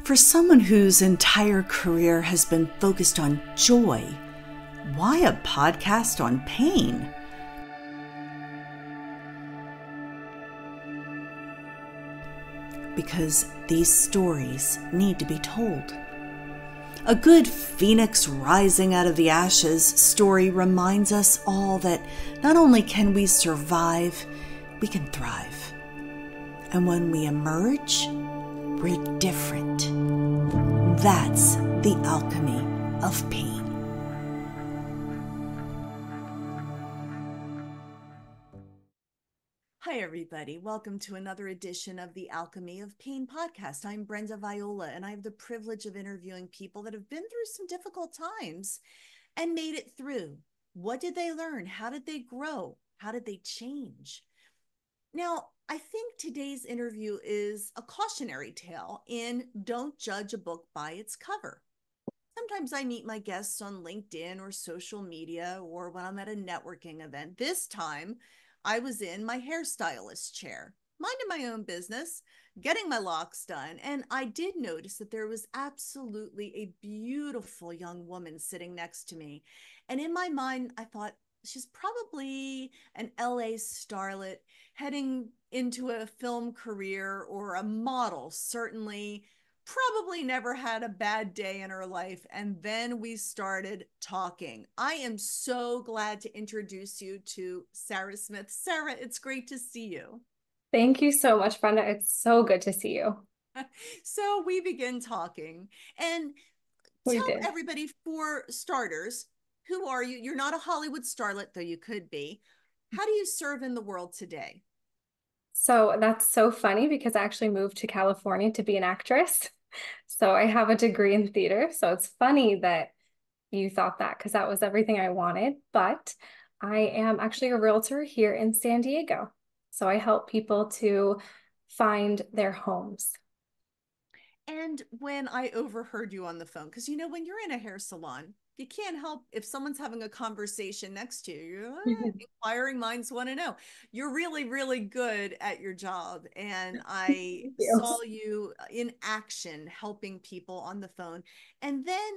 For someone whose entire career has been focused on joy, why a podcast on pain? Because these stories need to be told. A good phoenix rising out of the ashes story reminds us all that not only can we survive, we can thrive. And when we emerge, we're different. That's the alchemy of pain. Hi, everybody. Welcome to another edition of the Alchemy of Pain podcast. I'm Brenda Viola, and I have the privilege of interviewing people that have been through some difficult times and made it through. What did they learn? How did they grow? How did they change? Now, I think today's interview is a cautionary tale in don't judge a book by its cover. Sometimes I meet my guests on LinkedIn or social media or when I'm at a networking event. This time, I was in my hairstylist chair, minding my own business, getting my locks done. And I did notice that there was absolutely a beautiful young woman sitting next to me. And in my mind, I thought, she's probably an LA starlet heading into a film career or a model, certainly probably never had a bad day in her life. And then we started talking. I am so glad to introduce you to Sarah Smith. Sarah, it's great to see you. Thank you so much, Brenda. It's so good to see you. So we begin talking. And We tell did. everybody, for starters, who are you? You're not a Hollywood starlet, though you could be. How do you serve in the world today? So that's so funny because I actually moved to California to be an actress. So I have a degree in theater. So it's funny that you thought that because that was everything I wanted. But I am actually a realtor here in San Diego. So I help people to find their homes. And when I overheard you on the phone, because when you're in a hair salon, you can't help if someone's having a conversation next to you. Inquiring minds want to know. You're really, really good at your job. And I Thank you. saw you in action helping people on the phone. And then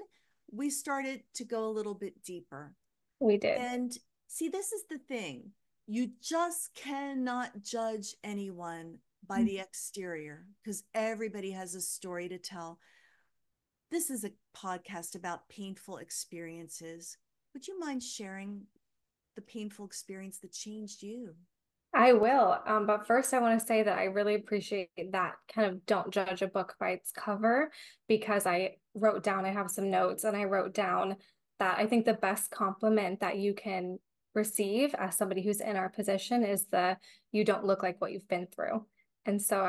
we started to go a little bit deeper. We did. And see, this is the thing. You just cannot judge anyone by the exterior because everybody has a story to tell. This is a podcast about painful experiences. Would you mind sharing the painful experience that changed you? I will. But first, I want to say that I really appreciate that kind of don't judge a book by its cover because I have some notes and I wrote down that I think the best compliment that you can receive as somebody who's in our position is you don't look like what you've been through. And so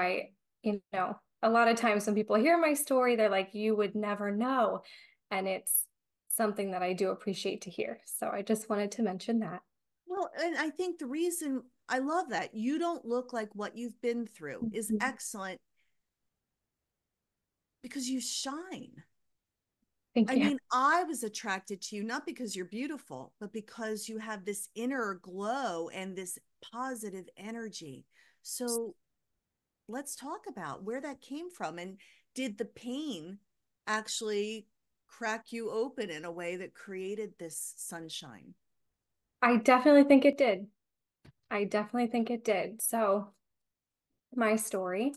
a lot of times when people hear my story, they're like, you would never know. And it's something that I do appreciate to hear. So I just wanted to mention that. Well, and I think the reason I love that you don't look like what you've been through is Mhm. excellent because you shine. Thank I you. mean, I was attracted to you not because you're beautiful, but because you have this inner glow and this positive energy. So let's talk about where that came from. And did the pain actually crack you open in a way that created this sunshine? I definitely think it did. I definitely think it did. So my story,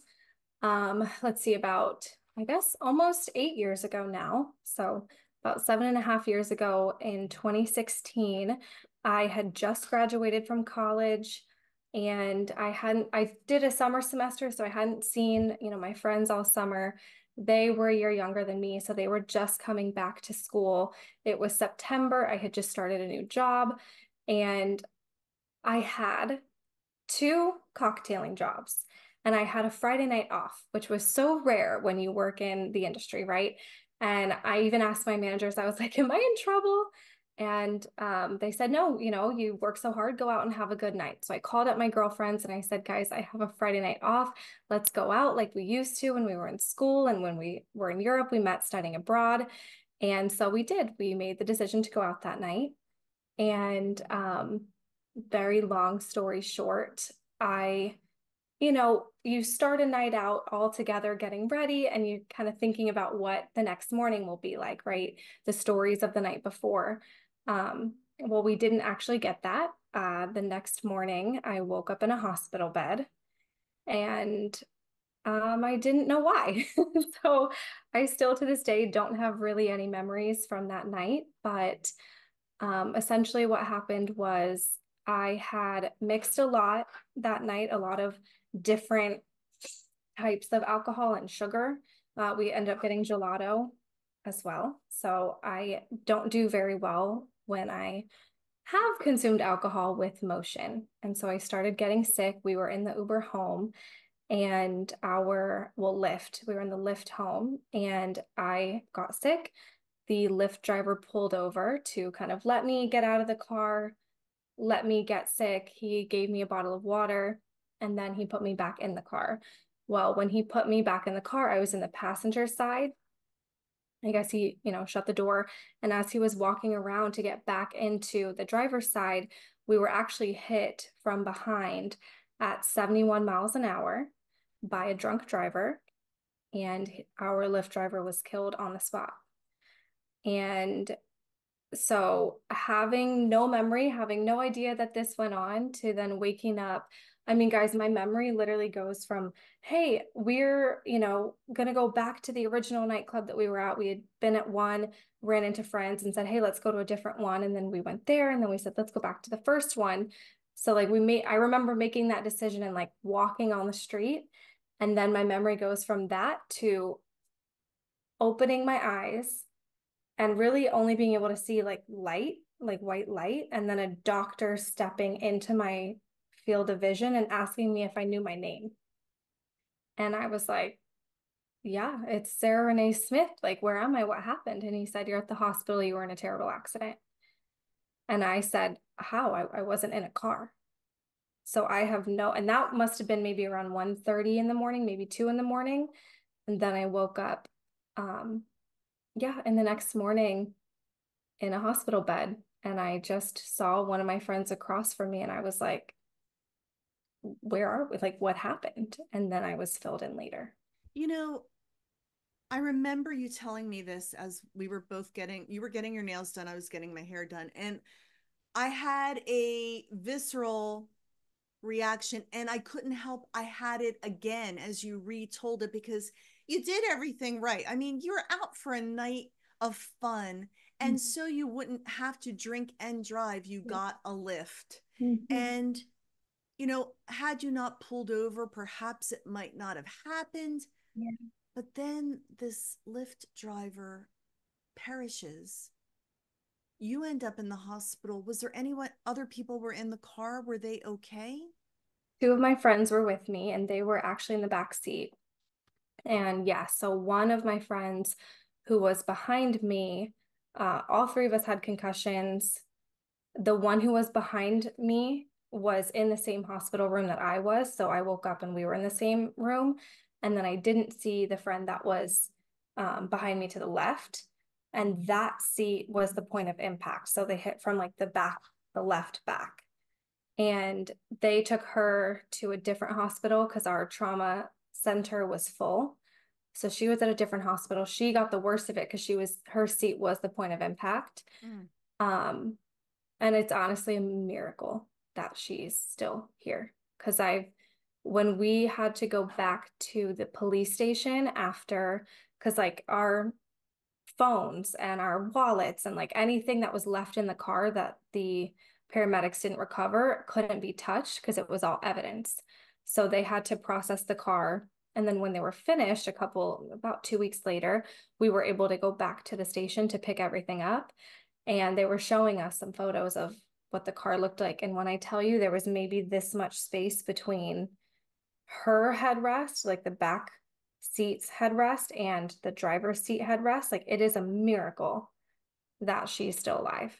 let's see, about, I guess, almost 8 years ago now. So about 7.5 years ago in 2016, I had just graduated from college and I did a summer semester, so I hadn't seen, my friends all summer. They were a year younger than me, so they were just coming back to school. It was September. I had just started a new job and I had two cocktailing jobs and I had a Friday night off, which was so rare when you work in the industry, right? And I even asked my managers, I was like, am I in trouble? And they said, no, you work so hard, go out and have a good night. So I called up my girlfriends and I said, guys, I have a Friday night off. Let's go out like we used to when we were in school. And when we were in Europe, we met studying abroad. And so we did. We made the decision to go out that night. And very long story short, I you start a night out all together getting ready and you kind of thinking about what the next morning will be like, right? The stories of the night before. Well, we didn't actually get that. The next morning, I woke up in a hospital bed and I didn't know why. So I still to this day don't have really any memories from that night. But essentially, what happened was I had mixed a lot that night, a lot of different types of alcohol and sugar. We end up getting gelato as well. So I don't do very well when I have consumed alcohol with motion. And so I started getting sick. We were in the Uber home and Lyft. We were in the Lyft home and I got sick. The Lyft driver pulled over to kind of let me get out of the car, let me get sick. He gave me a bottle of water and then he put me back in the car. Well, when he put me back in the car, I was in the passenger side. I guess he, shut the door. And as he was walking around to get back into the driver's side, we were actually hit from behind at 71 miles an hour by a drunk driver. And our Lyft driver was killed on the spot. And so having no memory, having no idea that this went on to then waking up. I mean, guys, my memory literally goes from, hey, we're, going to go back to the original nightclub that we were at. We had been at one, ran into friends and said, hey, let's go to a different one. And then we went there and then we said, let's go back to the first one. So like I remember making that decision and like walking on the street. And then my memory goes from that to opening my eyes and really only being able to see like light, like white light, and then a doctor stepping into my field of vision and asking me if I knew my name. And I was like, yeah, it's Sarah Renee Smith. Like, where am I? What happened? And he said, you're at the hospital. You were in a terrible accident. And I said, how? I wasn't in a car. So I have and that must have been maybe around 1:30 in the morning, maybe 2 in the morning. And then I woke up, and the next morning in a hospital bed. And I just saw one of my friends across from me and I was like, where are we? Like, what happened? And then I was filled in later. You know, I remember you telling me this as we were both you were getting your nails done, I was getting my hair done. And I had a visceral reaction and I couldn't help. I had it again as you retold it because you did everything right. I mean, you're out for a night of fun. And so you wouldn't have to drink and drive. You got a lift. Mhm. And, had you not pulled over, perhaps it might not have happened. Yeah. But then this Lyft driver perishes. You end up in the hospital. Was there anyone, other people were in the car? Were they okay? Two of my friends were with me and they were actually in the back seat. And yeah, so one of my friends who was behind me, all three of us had concussions. The one who was behind me was in the same hospital room that I was. So I woke up and we were in the same room. And then I didn't see the friend that was behind me to the left. And that seat was the point of impact. So they hit from like the back, the left back. And they took her to a different hospital because our trauma center was full. So she was at a different hospital. She got the worst of it because her seat was the point of impact. Mm. Um, and it's honestly a miracle that she's still here. Because when we had to go back to the police station because like our phones and our wallets and like anything that was left in the car that the paramedics didn't recover couldn't be touched because it was all evidence. So they had to process the car. And then when they were finished, about 2 weeks later, we were able to go back to the station to pick everything up. And they were showing us some photos of what the car looked like. And when I tell you there was maybe this much space between her headrest, like the back seat's headrest and the driver's seat headrest, like it is a miracle that she's still alive.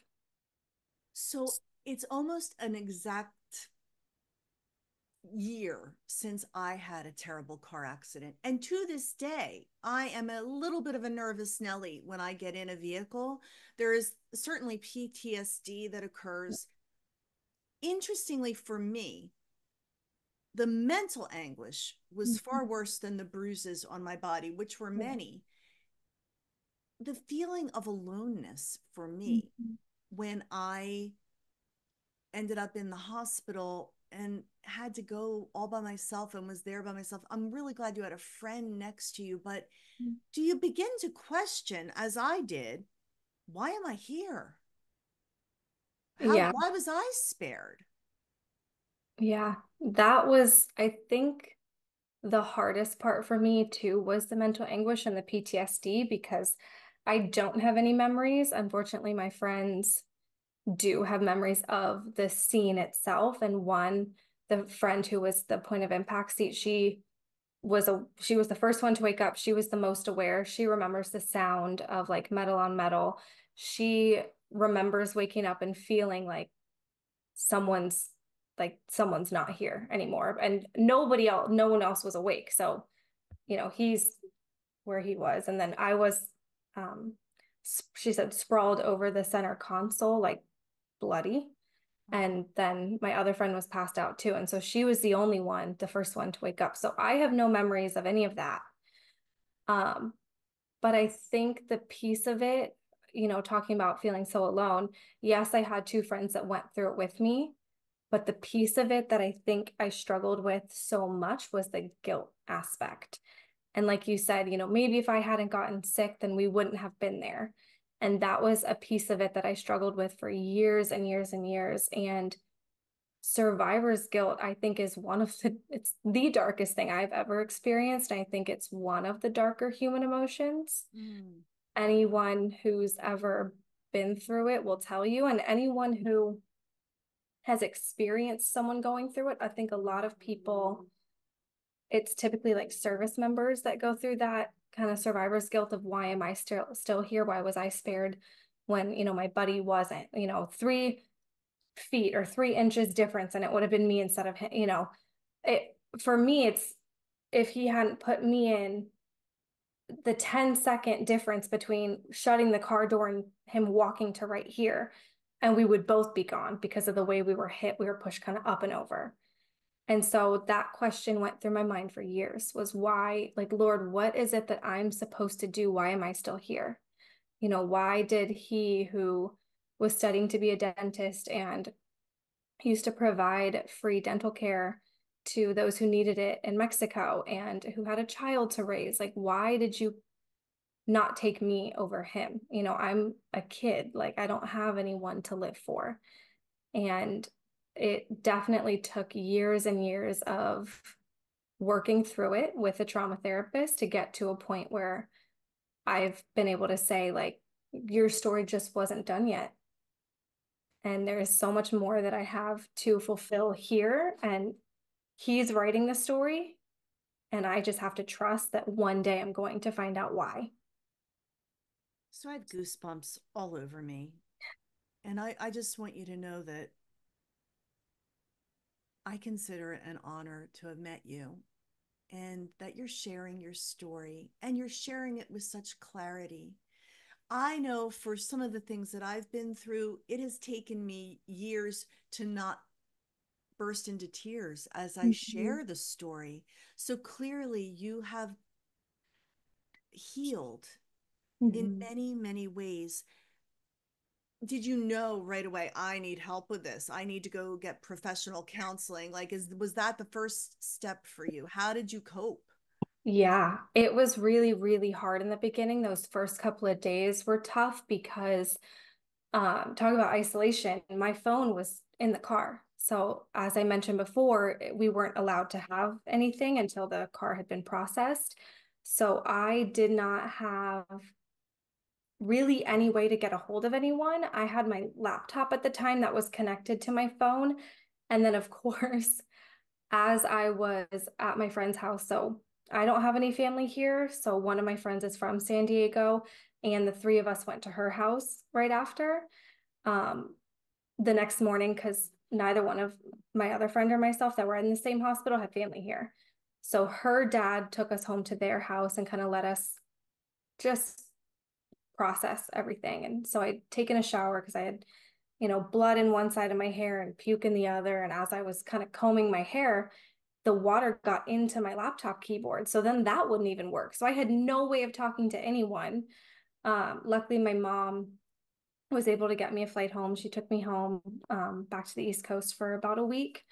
So it's almost an exact year since I had a terrible car accident. And to this day, I am a little bit of a nervous Nelly when I get in a vehicle. There is certainly PTSD that occurs. Interestingly, for me, the mental anguish was Mhm. far worse than the bruises on my body, which were Yeah. many. The feeling of aloneness for me Mhm. when I ended up in the hospital and had to go all by myself and was there by myself. I'm really glad you had a friend next to you, but do you begin to question, as I did, why am I here? Yeah. Why was I spared? Yeah. That was, I think, the hardest part for me too was the mental anguish and the PTSD because I don't have any memories. Unfortunately, my friends do have memories of the scene itself. And one, the friend who was the point of impact seat, she was the first one to wake up. She was the most aware. She remembers the sound of like metal on metal. She remembers waking up and feeling like someone's someone's not here anymore. And no one else was awake. So, he's where he was. And then I was, um, she said, sprawled over the center console, like bloody. Oh, And then my other friend was passed out too. And so she was the first one to wake up. So I have no memories of any of that. Um, but I think the piece of it, talking about feeling so alone, yes, I had two friends that went through it with me. But the piece of it that I think I struggled with so much was the guilt aspect. And like you said, maybe if I hadn't gotten sick, then we wouldn't have been there. And that was a piece of it that I struggled with for years and years and years. And survivor's guilt, I think, it's the darkest thing I've ever experienced. I think it's one of the darker human emotions. mm. Anyone who's ever been through it will tell you, and anyone who has experienced someone going through it, I think a lot of people, it's typically like service members that go through that kind of survivor's guilt of why am I still here? Why was I spared when, my buddy wasn't, 3 feet or 3 inches difference and it would have been me instead of him, for me, it's if he hadn't put me in the 10-second difference between shutting the car door and him walking to right here, and we would both be gone because of the way we were hit. We were pushed kind of up and over. And so that question went through my mind for years was why, like, Lord, what is it that I'm supposed to do? Why am I still here? Why did he who was studying to be a dentist and used to provide free dental care to those who needed it in Mexico and who had a child to raise, like, why did you not take me over him? I'm a kid, like, I don't have anyone to live for. And it definitely took years and years of working through it with a trauma therapist to get to a point where I've been able to say, like, your story just wasn't done yet. And there is so much more that I have to fulfill here. And he's writing the story. And I just have to trust that one day I'm going to find out why. So I have goosebumps all over me. And I just want you to know that I consider it an honor to have met you and that you're sharing your story and you're sharing it with such clarity. I know for some of the things that I've been through, it has taken me years to not burst into tears as I Mhm. share the story. So clearly, you have healed in Mhm. many, many ways. Did you know right away, I need help with this? I need to go get professional counseling. Like, was that the first step for you? How did you cope? Yeah, it was really, really hard in the beginning. Those first couple of days were tough because talk about isolation. My phone was in the car. So, as I mentioned before, we weren't allowed to have anything until the car had been processed. So, I did not have really any way to get a hold of anyone. I had my laptop at the time that was connected to my phone. And then, of course, as I was at my friend's house, so I don't have any family here. So, one of my friends is from San Diego, and the three of us went to her house right after um, the next morning because neither one of my other friend or myself that were in the same hospital had family here. So her dad took us home to their house and kind of let us just process everything. And so I'd taken a shower because I had, blood in one side of my hair and puke in the other. And as I was kind of combing my hair, the water got into my laptop keyboard. So then that wouldn't even work. So I had no way of talking to anyone. Luckily, my mom was able to get me a flight home. She took me home back to the East Coast for about a week.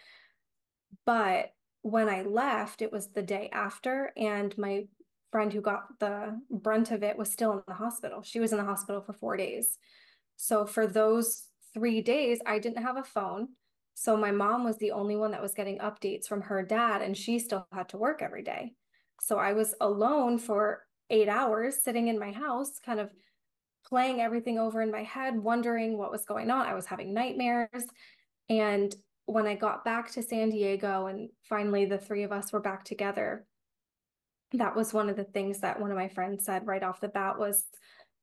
But when I left, it was the day after, and my friend who got the brunt of it was still in the hospital. She was in the hospital for 4 days. So for those 3 days, I didn't have a phone. So my mom was the only one that was getting updates from her dad, and she still had to work every day. So I was alone for 8 hours sitting in my house, kind of playing everything over in my head, wondering what was going on. I was having nightmares. And when I got back to San Diego and finally the three of us were back together, that was one of the things that one of my friends said right off the bat was,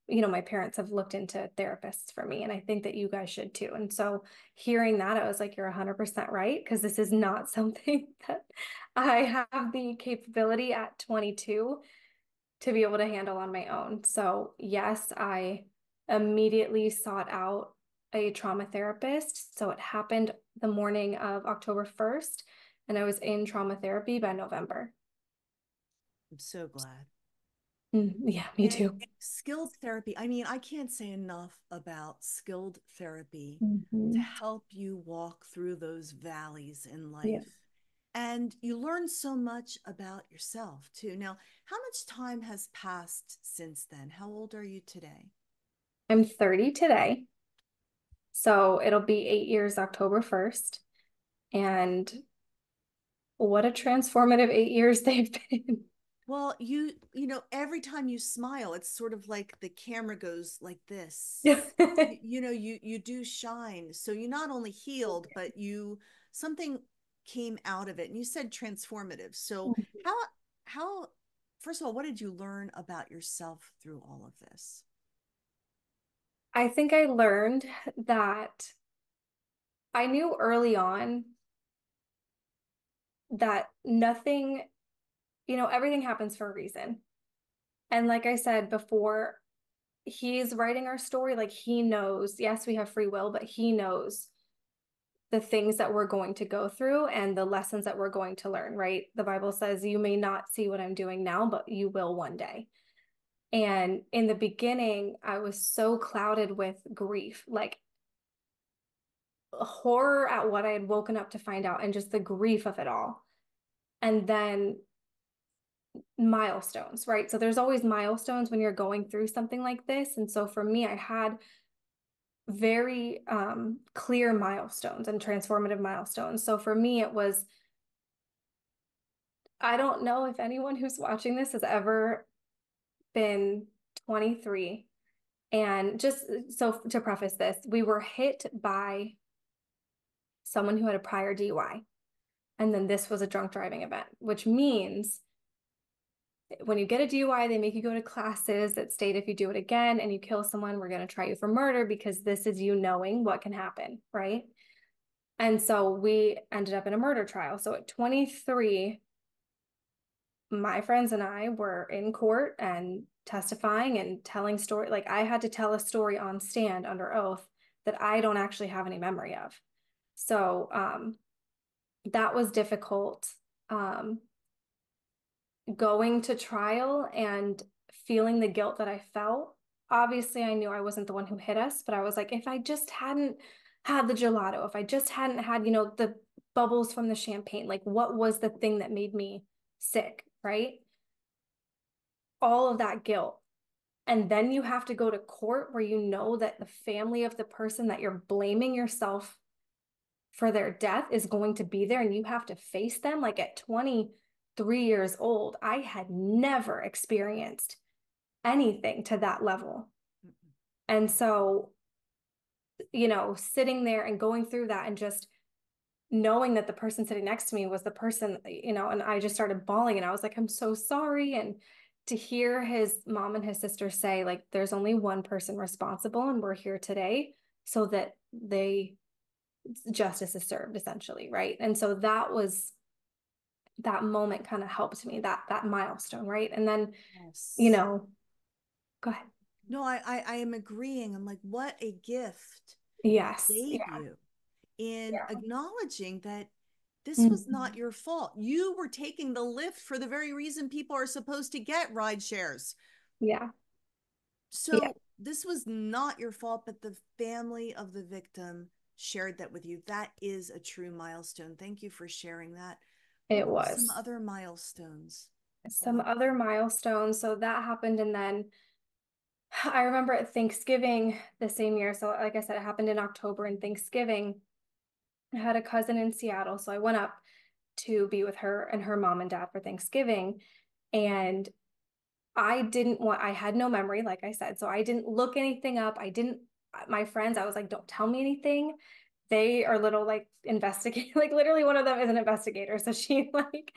my parents have looked into therapists for me, and I think that you guys should too. And so hearing that, I was like, you're 100% right, because this is not something that I have the capability at 22 to be able to handle on my own. So yes, I immediately sought out a trauma therapist. So it happened the morning of October 1st, and I was in trauma therapy by November. I'm so glad. Yeah, me And too. skilled therapy, I mean, I can't say enough about skilled therapy to Mhm. help you walk through those valleys in Yeah. life. And you learn so much about yourself too. Now, how much time has passed since then? How old are you today? I'm 30 today. So it'll be 8 years, October 1st. And what a transformative 8 years they've been. Well, every time you smile, it's sort of like the camera goes like Yeah. this. You do shine. So you not only healed, but you something came out of it. And you said transformative. So how first of all, what did you learn about yourself through all of this? I think I learned that I knew early on that nothing, everything happens for a reason. And like I said before, he's writing our story. Like he knows, yes, we have free will, but he knows the things that we're going to go through and the lessons that we're going to learn, right? The Bible says, you may not see what I'm doing now, but you will one day. And in the beginning, I was so clouded with grief, like horror at what I had woken up to find out and just the grief of it all. And then milestones, right? So there's always milestones when you're going through something like this. And so for me, I had very clear milestones and transformative milestones. So for me, it was, I don't know if anyone who's watching this has ever been 23. And just so to preface this, we were hit by someone who had a prior DUI. And then this was a drunk driving event, which means when you get a DUI, they make you go to classes that state if you do it again and you kill someone, we're going to try you for murder because this is you knowing what can happen, right? And so we ended up in a murder trial. So at 23, my friends and I were in court and testifying and telling story. Like I had to tell a story on stand under oath that I don't actually have any memory of. So that was difficult. Going to trial and feeling the guilt that I felt. Obviously, I knew I wasn't the one who hit us, but I was like, if I just hadn't had the gelato, if I just hadn't had, the bubbles from the champagne, like what was the thing that made me sick, right? All of that guilt. And then you have to go to court where you know that the family of the person that you're blaming yourself for their death is going to be there and you have to face them. Like at 23 years old, I had never experienced anything to that level. And so, sitting there and going through that and just knowing that the person sitting next to me was the person, and I just started bawling and I was like, I'm so sorry. And to hear his mom and his sister say, like, there's only one person responsible and we're here today so that justice is served essentially, right? And so that moment kind of helped me, that milestone, right? And then, you Yes. know, go ahead. No, I am agreeing. I'm like, what a gift he Yes. gave Yeah. you in Yeah. acknowledging that This was not Mhm. your fault. You were taking the Lyft for the very reason people are supposed to get ride shares. Yeah. Yeah, So this was not your fault, but the family of the victim shared that with you. That is a true milestone. Thank you for sharing that. What it were some was. other milestones Some along other milestones. So that happened. And then I remember at Thanksgiving the same year. So, like I said, it happened in October and Thanksgiving. I had a cousin in Seattle. So I went up to be with her and her mom and dad for Thanksgiving. And I had no memory, like I said. So I didn't look anything up. My friends, I was like, don't tell me anything. They are little like investigate, like literally one of them is an investigator. So she like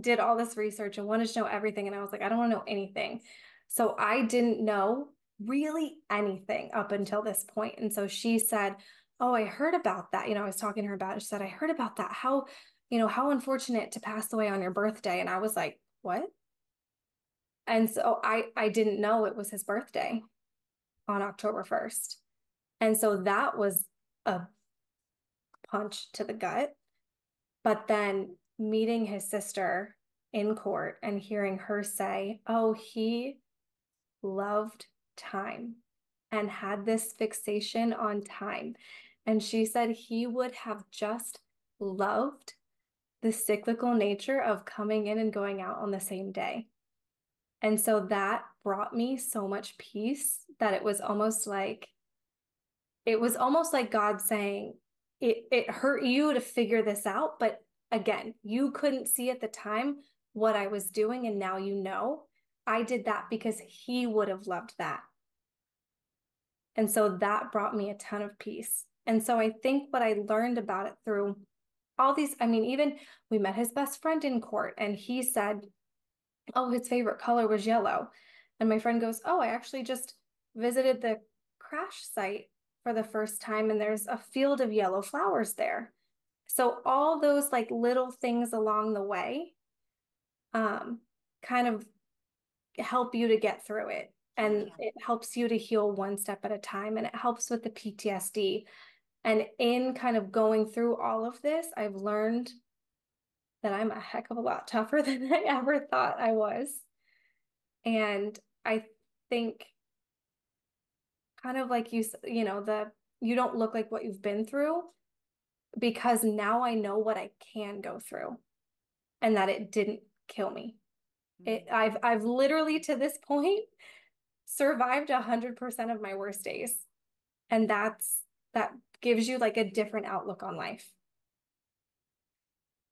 did all this research and wanted to know everything. And I was like, I don't want to know anything. So I didn't know really anything up until this point. And so she said, oh, I heard about that. I was talking to her about it. She said, I heard about that. How unfortunate to pass away on your birthday. And I was like, what? And so I didn't know it was his birthday on October 1st. And so that was a punch to the gut. But then meeting his sister in court and hearing her say, oh, he loved time and had this fixation on time. And she said he would have just loved the cyclical nature of coming in and going out on the same day. And so that brought me so much peace that it was almost like God saying, it hurt you to figure this out, but again, you couldn't see at the time what I was doing, and now you know. I did that because he would have loved that. And so that brought me a ton of peace. And so I think what I learned about it through all these, I mean, even we met his best friend in court, and he said, oh, his favorite color was yellow. And my friend goes, oh, I actually just visited the crash site for the first time, and there's a field of yellow flowers there. So all those like little things along the way um, kind of help you to get through it. Oh, And yeah. it helps you to heal one step at a time. And it helps with the PTSD. And in kind of going through all of this, I've learned that I'm a heck of a lot tougher than I ever thought I was. And I think kind of like you don't look like what you've been through, because now I know what I can go through and that it didn't kill me. Mm. I've literally to this point survived 100% of my worst days. And that gives you like a different outlook on life.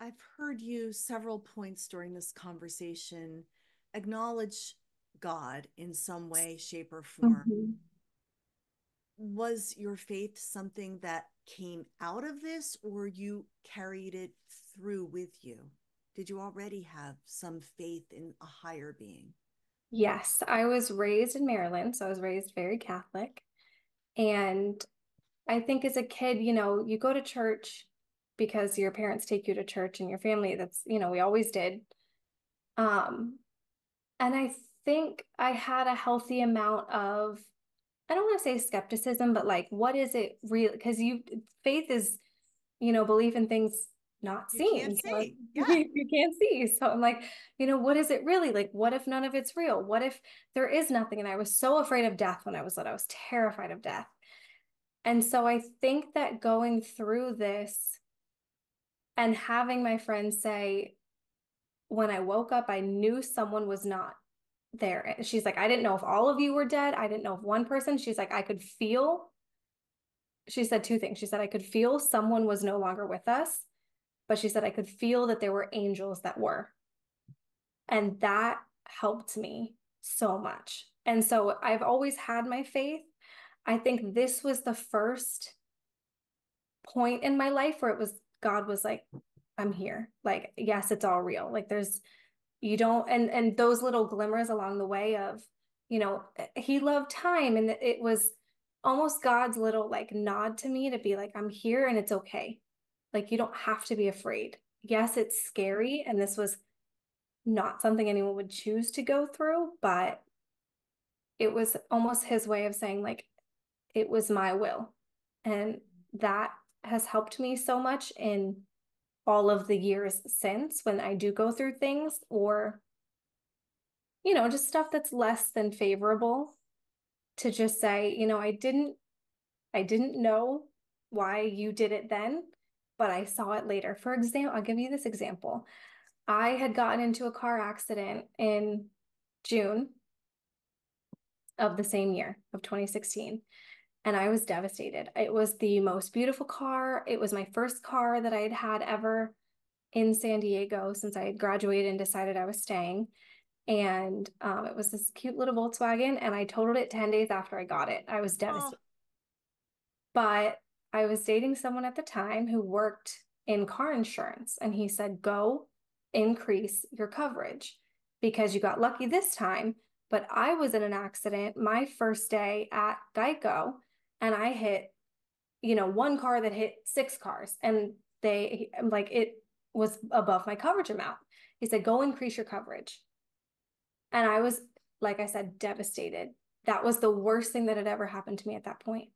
I've heard you several points during this conversation acknowledge God in some way, shape, or form. Mhm. Was your faith something that came out of this, or you carried it through with you? Did you already have some faith in a higher being? Yes, I was raised in Maryland, so I was raised very Catholic. And I think as a kid, you go to church because your parents take you to church and your family, we always did. Um, and I think I had a healthy amount of, I don't want to say skepticism, but like, what is it real? Because faith is, belief in things not You can't seen. So see. Yeah. you can't see. So I'm like, what is it really? Like, what if none of it's real? What if there is nothing? And I was so afraid of death when I was little. I was terrified of death. And so I think that going through this and having my friends say, when I woke up, I knew someone was not there. And she's like, I didn't know if all of you were dead. I didn't know if one person. She's like, she said two things. She said, I could feel someone was no longer with us, but she said, I could feel that there were angels that were. And that helped me so much. And so I've always had my faith. I think this was the first point in my life where God was like, I'm here. Like, yes, it's all real. Like you don't, and those little glimmers along the way of, he loved time. And it was almost God's little like nod to me to be like, I'm here and it's okay. Like, you don't have to be afraid. Yes, it's scary. And this was not something anyone would choose to go through, but it was almost his way of saying, like, it was my will. And that has helped me so much in all of the years since when I do go through things or, just stuff that's less than favorable to just say, I didn't know why you did it then, but I saw it later. For example, I'll give you this example. I had gotten into a car accident in June of the same year of 2016, and I was devastated. It was the most beautiful car. It was my first car that I had had ever in San Diego since I had graduated and decided I was staying. And it was this cute little Volkswagen, and I totaled it 10 days after I got it. I was Oh, devastated. But I was dating someone at the time who worked in car insurance, and he said, go increase your coverage because you got lucky this time. But I was in an accident my first day at Geico, and I hit, one car that hit six cars, and it was above my coverage amount. He said, go increase your coverage. And I was, like I said, devastated. That was the worst thing that had ever happened to me at that point.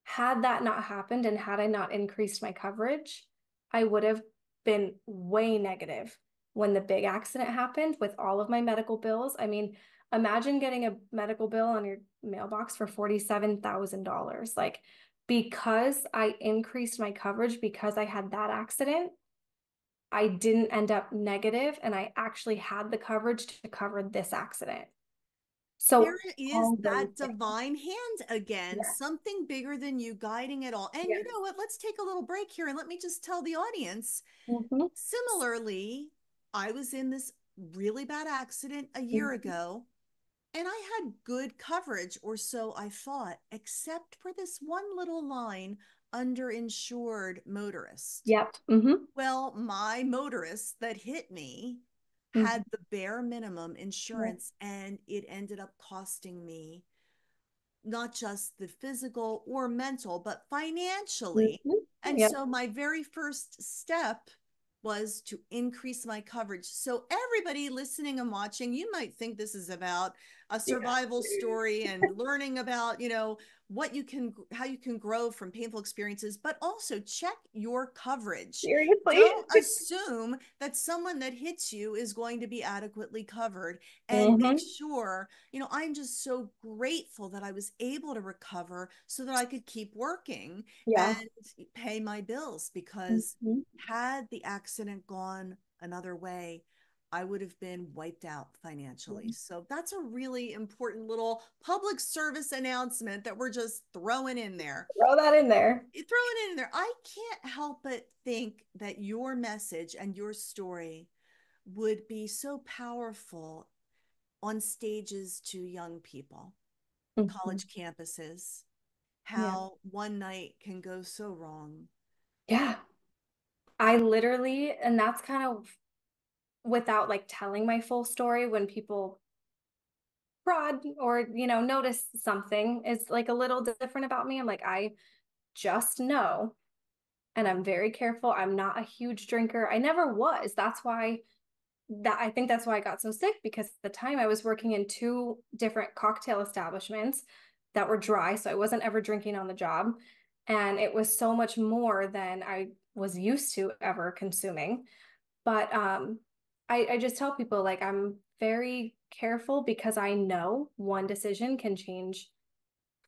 Had that not happened and had I not increased my coverage, I would have been way negative when the big accident happened with all of my medical bills. I mean, imagine getting a medical bill on your mailbox for $47,000. Like, because I increased my coverage because I had that accident, I didn't end up negative and I actually had the coverage to cover this accident. there So is all those that things. divine hand again, Yeah. something bigger than you guiding it all. And you Yeah. know what? Let's take a little break here and let me just tell the audience. Mhm. Similarly, I was in this really bad accident a year Mhm. ago, and I had good coverage, or so I thought, except for this one little line, underinsured motorist. Yep. Hmm. Well, my motorist that hit me Hmm. had the bare minimum Yeah. insurance, and it ended up costing me not just the physical or mental, but financially. Mhm. And Yep. so my very first step was to increase my coverage. So everybody listening and watching, you might think this is about a Yeah. survival story and learning about, what you can how you can grow from painful experiences, but also check your coverage. Seriously. Don't assume that someone that hits you is going to be adequately covered, and make Hmm. sure, I'm just so grateful that I was able to recover so that I could keep working and Yeah. pay my bills, because Hmm. had the accident gone another way, I would have been wiped out financially. So that's a really important little public service announcement that we're just throwing in there. Throw that in there. Throwing it in there. I can't help but think that your message and your story would be so powerful on stages to young people, Hmm. college campuses, Yeah. how one night can go so wrong. Yeah. I literally, and that's kind of without like telling my full story when people prod or, notice something is like a little different about me. I'm like, I just know, and I'm very careful. I'm not a huge drinker. I never was. I think that's why I got so sick, because at the time I was working in two different cocktail establishments that were dry, so I wasn't ever drinking on the job, and it was so much more than I was used to ever consuming. But I just tell people like I'm very careful because I know one decision can change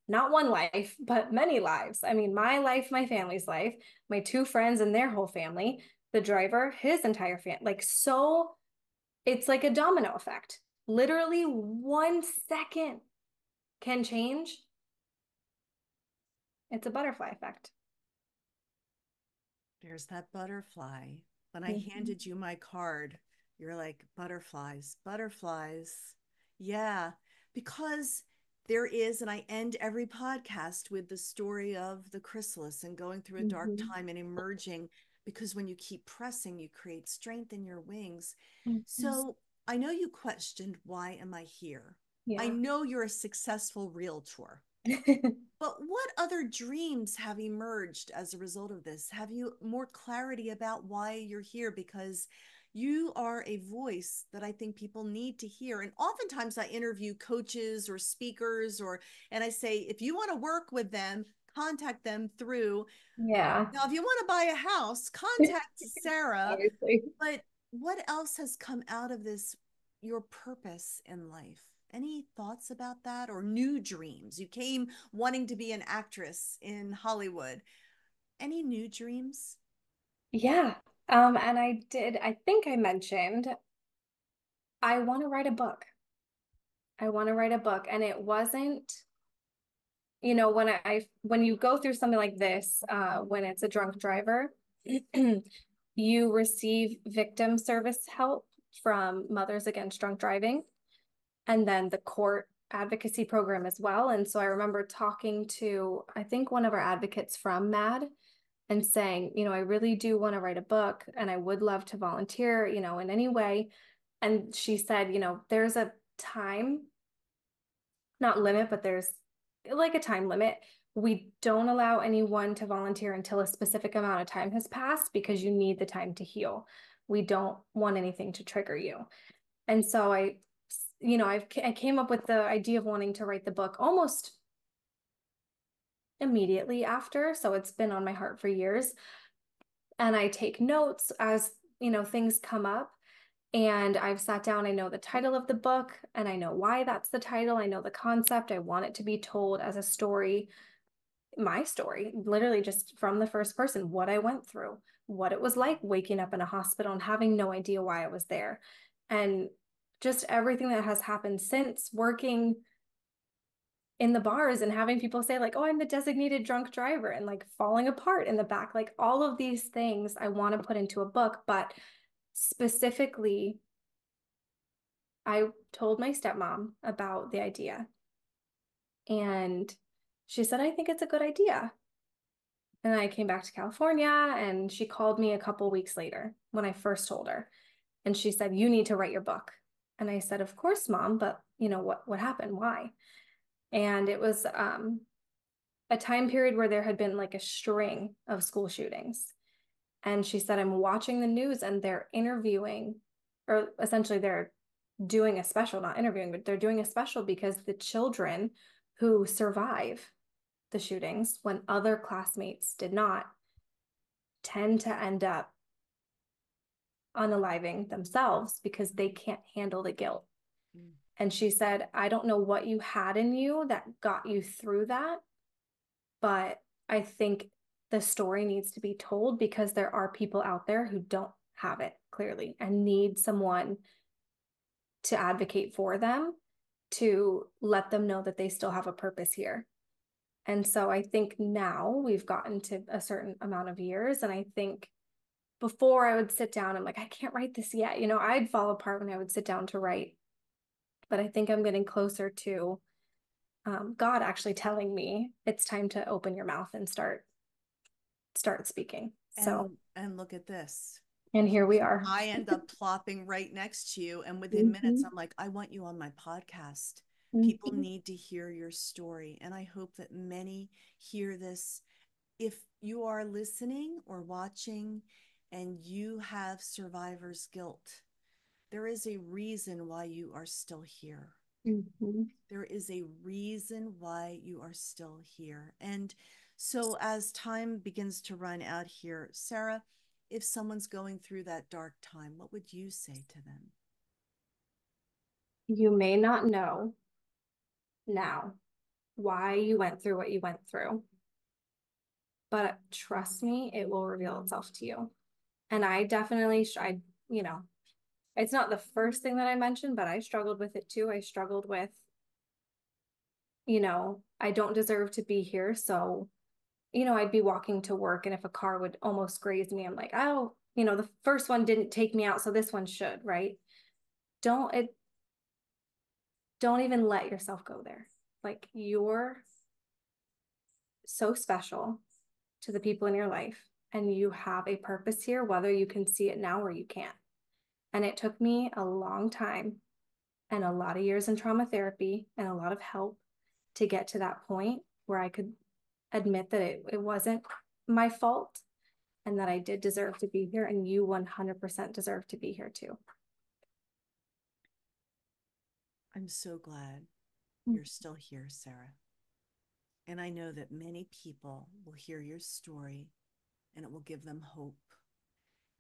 not one life, but many lives. I mean, my life, my family's life, my two friends and their whole family, the driver, his entire family, like so it's like a domino effect. Literally 1 second can change. It's a butterfly effect. There's that butterfly. When I Mhm. handed you my card, you're like, butterflies, butterflies. Yeah, because there is, and I end every podcast with the story of the chrysalis and going through a dark Mhm. time and emerging, because when you keep pressing, you create strength in your wings. Mhm. So I know you questioned, why am I here? I Yeah. know you're a successful realtor. But what other dreams have emerged as a result of this? Have you more clarity about why you're here? Because you are a voice that I think people need to hear. And oftentimes I interview coaches or speakers, and I say, if you want to work with them, contact them through. Yeah. Now, if you want to buy a house, contact Sarah. Obviously. But what else has come out of this, your purpose in life? Any thoughts about that or new dreams? You came wanting to be an actress in Hollywood. Any new dreams? Yeah. And I think I mentioned I want to write a book. I want to write a book. And it wasn't, when you go through something like this, when it's a drunk driver, you receive victim service help from Mothers Against Drunk Driving, and then the court advocacy program as well. And so I remember talking to, I think, one of our advocates from MAD and saying, I really do want to write a book and I would love to volunteer, in any way. And she said, there's a time, not limit, but there's like a time limit. We don't allow anyone to volunteer until a specific amount of time has passed because you need the time to heal. We don't want anything to trigger you. And so I came up with the idea of wanting to write the book almost immediately after. So it's been on my heart for years. And I take notes as, things come up. And I've sat down, I know the title of the book and I know why that's the title. I know the concept. I want it to be told as a story, my story, literally just from the first person, what I went through, what it was like waking up in a hospital and having no idea why I was there. And just everything that has happened since, working in the bars and having people say like, oh, I'm the designated drunk driver, and like falling apart in the back, like all of these things I want to put into a book. But specifically, I told my stepmom about the idea and she said, I think it's a good idea. And I came back to California and she called me a couple weeks later when I first told her. And she said, you need to write your book. And I said, of course, Mom, but what happened? Why? And it was a time period where there had been like a string of school shootings. And she said, I'm watching the news and they're interviewing, or essentially they're doing a special, not interviewing, but they're doing a special because the children who survive the shootings when other classmates did not tend to end up unaliving themselves because they can't handle the guilt. Mm. And she said, I don't know what you had in you that got you through that, but I think the story needs to be told because there are people out there who don't have it clearly and need someone to advocate for them, to let them know that they still have a purpose here. And so I think now we've gotten to a certain amount of years. And I think before I would sit down, I'm like, I can't write this yet. I'd fall apart when I would sit down to write. But I think I'm getting closer to God actually telling me it's time to open your mouth and start speaking. So, and look at this. and here we are. I end up plopping right next to you. And within minutes, I'm like, I want you on my podcast. People need to hear your story. And I hope that many hear this. If you are listening or watching and you have survivor's guilt, there is a reason why you are still here. There is a reason why you are still here. And so, as time begins to run out here, Sarah, if someone's going through that dark time, what would you say to them? You may not know now why you went through what you went through, but trust me, it will reveal itself to you. And I definitely, it's not the first thing that I mentioned, but I struggled with it too. I struggled with, I don't deserve to be here. So, I'd be walking to work and if a car would almost graze me, I'm like, oh, the first one didn't take me out, so this one should, right? Don't even let yourself go there. Like, you're so special to the people in your life and you have a purpose here, whether you can see it now or you can't. And it took me a long time and a lot of years in trauma therapy and a lot of help to get to that point where I could admit that it wasn't my fault and that I did deserve to be here, and you 100% deserve to be here too. I'm so glad you're still here, Sarah. And I know that many people will hear your story and it will give them hope.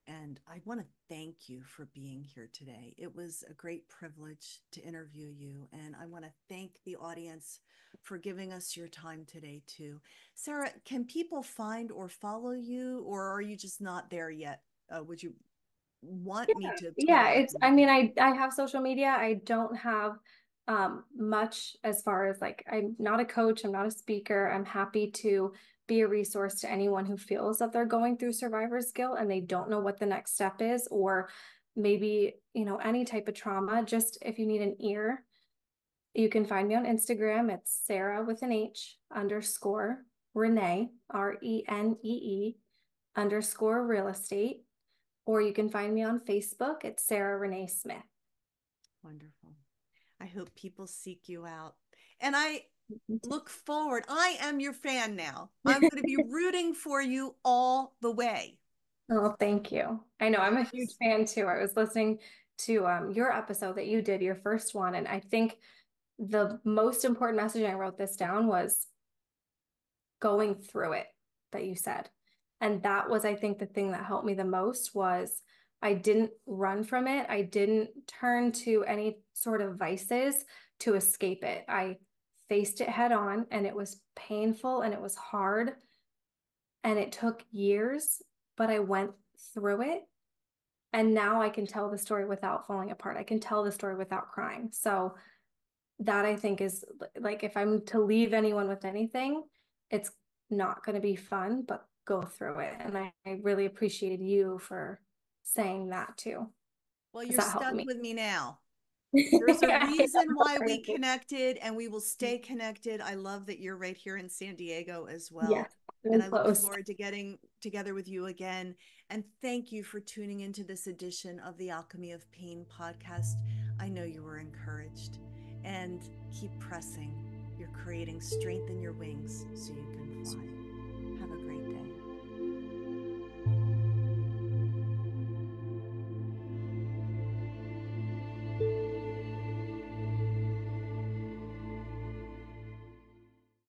And I want to thank you for being here today. It was a great privilege to interview you. And I want to thank the audience for giving us your time today, too. Sarah, can people find or follow you, or are you just not there yet? Would you want me to Yeah, totally it's, recommend I mean, that? I have social media. I don't have much as far as like, I'm not a coach, I'm not a speaker. I'm happy to be a resource to anyone who feels that they're going through survivor's guilt and they don't know what the next step is, or maybe, you know, any type of trauma. Just if you need an ear, you can find me on Instagram. It's Sarah with an H underscore Renee, Renee underscore real estate. Or you can find me on Facebook. It's Sarah Renee Smith. Wonderful. I hope people seek you out. And I look forward. I am your fan now. I'm going to be rooting for you all the way. Oh, thank you. I know I'm a huge Yes. fan too. I was listening to your episode that you did, your first one, and I think the most important message, I wrote this down, was going through it that you said. And that was, I think, the thing that helped me the most was I didn't run from it. I didn't turn to any sort of vices to escape it. I faced it head on, and it was painful and it was hard and it took years, but I went through it. And now I can tell the story without falling apart. I can tell the story without crying. So that, I think, is like, if I'm to leave anyone with anything, it's not going to be fun, but go through it. And I really appreciated you for saying that too, Well, because you're that helped stuck me. with me now. There's a I reason know, why we crazy. connected and we will stay connected. I love that you're right here in San Diego as Yes, well. And really I look close. forward to getting together with you again. And thank you for tuning into this edition of the Alchemy of Pain podcast. I know you were encouraged, and keep pressing. You're creating strength in your wings so you can